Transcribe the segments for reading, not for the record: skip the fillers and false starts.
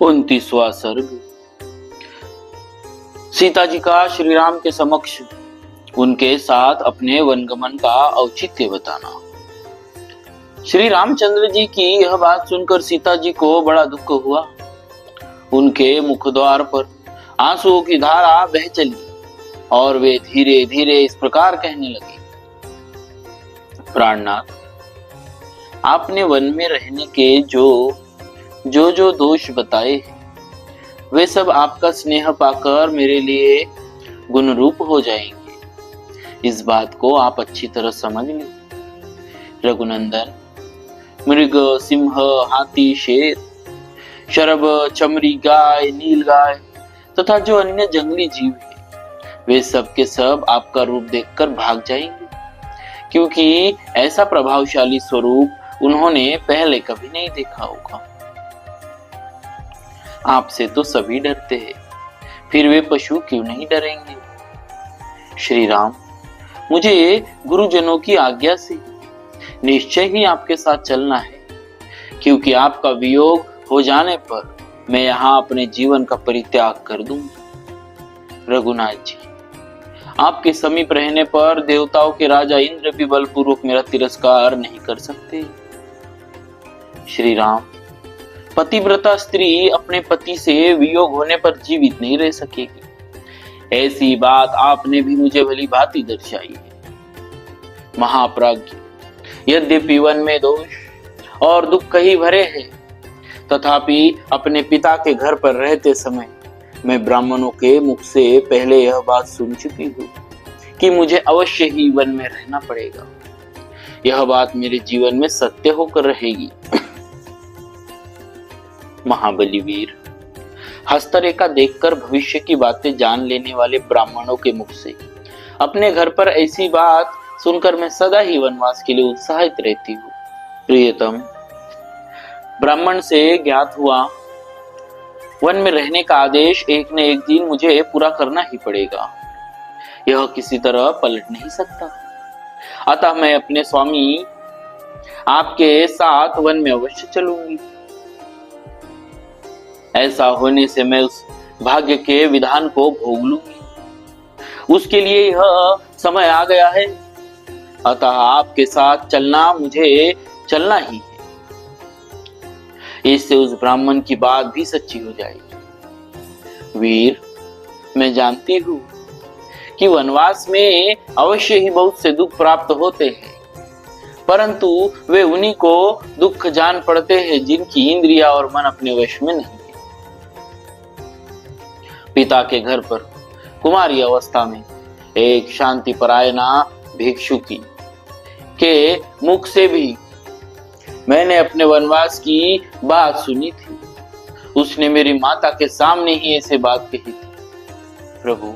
29वां सर्ग। सीता जी का श्री राम के समक्ष उनके साथ अपने वनगमन का औचित्य बताना। श्री रामचंद्र जी की यह बात सुनकर सीता जी को बड़ा दुख हुआ। उनके मुखद्वार पर आंसुओं की धारा बह चली और वे धीरे धीरे इस प्रकार कहने लगे। प्राणनाथ, आपने वन में रहने के जो दोष बताए हैं, वे सब आपका स्नेह पाकर मेरे लिए गुण रूप हो जाएंगे। इस बात को आप अच्छी तरह समझ लें। रघुनंदन, मृग, सिंह, हाथी, शेर, शरभ, चमरी गाय, नील गाय तथा जो अन्य जंगली जीव हैं, वे सब के सब आपका रूप देखकर भाग जाएंगे, क्योंकि ऐसा प्रभावशाली स्वरूप उन्होंने पहले कभी नहीं देखा होगा। आपसे तो सभी डरते हैं, फिर वे पशु क्यों नहीं डरेंगे? श्री राम, मुझे गुरुजनों की आज्ञा से निश्चय ही आपके साथ चलना है, क्योंकि आपका वियोग हो जाने पर मैं यहाँ अपने जीवन का परित्याग कर दूंगा। रघुनाथ जी, आपके समीप रहने पर देवताओं के राजा इंद्र भी बलपूर्वक मेरा तिरस्कार नहीं कर सकते। श्री राम, पतिव्रता स्त्री अपने पति से वियोग होने पर जीवित नहीं रह सकेगी। ऐसी बात आपने भी मुझे भली भांति दर्शाई है। महाप्राज्ञ, यद्यपि वन में दोष और दुख कहीं भरे हैं, तथापि अपने पिता के घर पर रहते समय मैं ब्राह्मणों के मुख से पहले यह बात सुन चुकी हूँ कि मुझे अवश्य ही वन में रहना पड़ेगा। यह बात मेरे जीवन में सत्य होकर रहेगी। महाबली वीर, हस्तरेखा देखकर भविष्य की बातें जान लेने वाले ब्राह्मणों के मुख से अपने घर पर ऐसी बात सुनकर मैं सदा ही वनवास के लिए उत्साहित रहती हूँ। प्रियतम, ब्राह्मण से ज्ञात हुआ वन में रहने का आदेश एक न एक दिन मुझे पूरा करना ही पड़ेगा। यह किसी तरह पलट नहीं सकता। अतः मैं अपने स्वामी आपके साथ वन में अवश्य चलूंगी। ऐसा होने से मैं उस भाग्य के विधान को भोग लूंगी। उसके लिए यह समय आ गया है। अतः आपके साथ चलना मुझे चलना ही है। इससे उस ब्राह्मण की बात भी सच्ची हो जाएगी। वीर, मैं जानती हूँ कि वनवास में अवश्य ही बहुत से दुख प्राप्त होते हैं, परंतु वे उन्हीं को दुख जान पड़ते हैं जिनकी इंद्रिया और मन अपने वश में नहीं है। पिता के घर पर कुमारी अवस्था में एक शांति परायणा भिक्षुकी के मुख से भी मैंने अपने वनवास की बात सुनी थी। उसने मेरी माता के सामने ही ऐसे बात कही थी। प्रभु,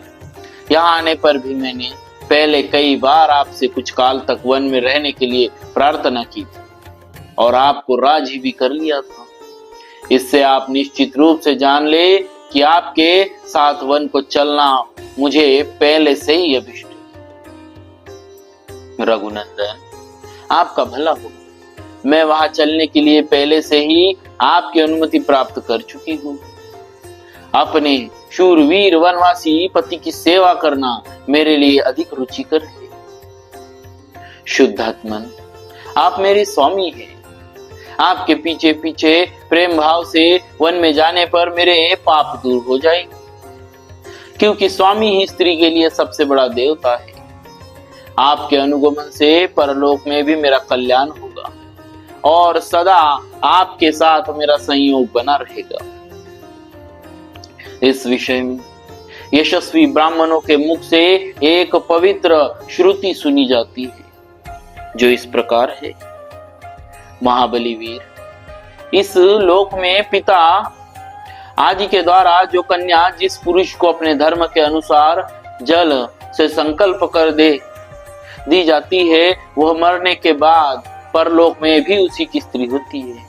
यहाँ आने पर भी मैंने पहले कई बार आपसे कुछ काल तक वन में रहने के लिए प्रार्थना की थी और आपको राजी भी कर लिया था। इससे आप निश्चित रूप से जान ले कि आपके साथ वन को चलना मुझे पहले से ही अभिष्ट है। रघुनंदन, आपका भला हो। मैं वहां चलने के लिए पहले से ही आपकी अनुमति प्राप्त कर चुकी हूँ। अपने शूरवीर वनवासी पति की सेवा करना मेरे लिए अधिक रुचिकर है। शुद्धात्मन, आप मेरे स्वामी हैं। आपके पीछे पीछे प्रेम भाव से वन में जाने पर मेरे पाप दूर हो जाएंगे, क्योंकि स्वामी ही स्त्री के लिए सबसे बड़ा देवता है। आपके अनुगमन से परलोक में भी मेरा कल्याण होगा और सदा आपके साथ मेरा संयोग बना रहेगा। इस विषय में यशस्वी ब्राह्मणों के मुख से एक पवित्र श्रुति सुनी जाती है, जो इस प्रकार है। महाबली वीर, इस लोक में पिता आदि के द्वारा जो कन्या जिस पुरुष को अपने धर्म के अनुसार जल से संकल्प कर दी जाती है, वह मरने के बाद परलोक में भी उसी की स्त्री होती है।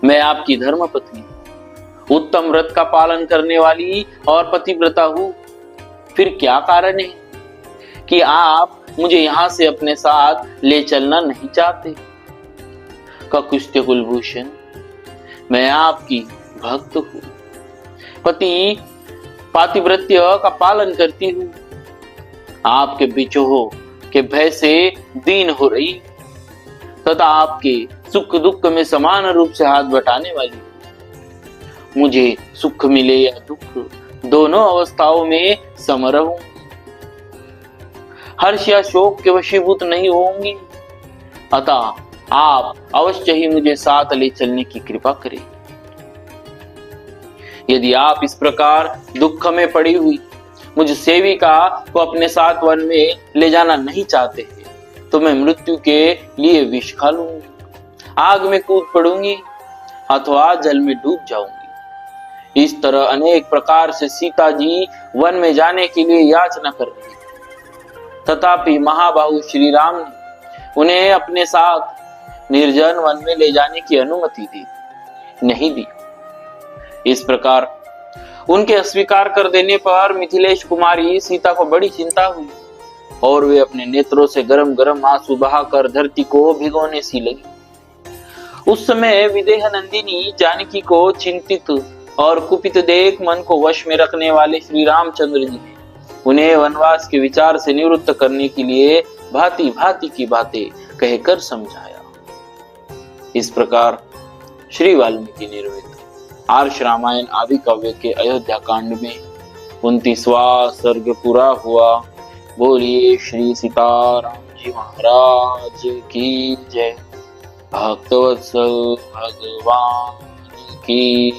मैं आपकी धर्म पत्नी, उत्तम व्रत का पालन करने वाली और पतिव्रता हूँ। फिर क्या कारण है कि आप मुझे यहाँ से अपने साथ ले चलना नहीं चाहते? ककुस्त्य कुलभूषण, मैं आपकी भक्त हूँ, पति पातिव्रत्य का पालन करती हूँ, आपके बिछोह के भय से दीन हो रही तथा आपके सुख दुख में समान रूप से हाथ बटाने वाली। मुझे सुख मिले या दुख, दोनों अवस्थाओं में सम रहूं। हर्ष या शोक के वशीभूत नहीं होंगी, अतः आप अवश्य ही मुझे साथ ले चलने की कृपा करें। यदि आप इस प्रकार दुख में पड़ी हुई मुझ सेविका को अपने साथ वन में ले जाना नहीं चाहते हैं, तो मैं मृत्यु के लिए विष खा लूंगी, आग में कूद पड़ूंगी अथवा जल में डूब जाऊंगी। इस तरह अनेक प्रकार से सीता जी वन में जाने के लिए याचना कर रही थी, तथापि महाबाहु श्री राम ने उन्हें अपने साथ निर्जन वन में ले जाने की अनुमति नहीं दी। इस प्रकार उनके अस्वीकार कर देने पर मिथिलेश कुमारी सीता को बड़ी चिंता हुई और वे अपने नेत्रों से गरम गरम आंसू बहाकर धरती को भिगोने सी लगी। उस समय विदेह नंदिनी जानकी को चिंतित और कुपित देख मन को वश में रखने वाले श्री रामचंद्र जी ने उन्हें वनवास के विचार से निवृत्त करने के लिए भांति भांति की बातें कहकर समझाया। इस प्रकार श्री वाल्मीकि निर्मित आर्ष रामायण आदि काव्य के अयोध्या कांड में 29वां सर्ग पूरा हुआ। बोलिए श्री सीताराम जी महाराज की जय। भक्तवत्सल भगवान की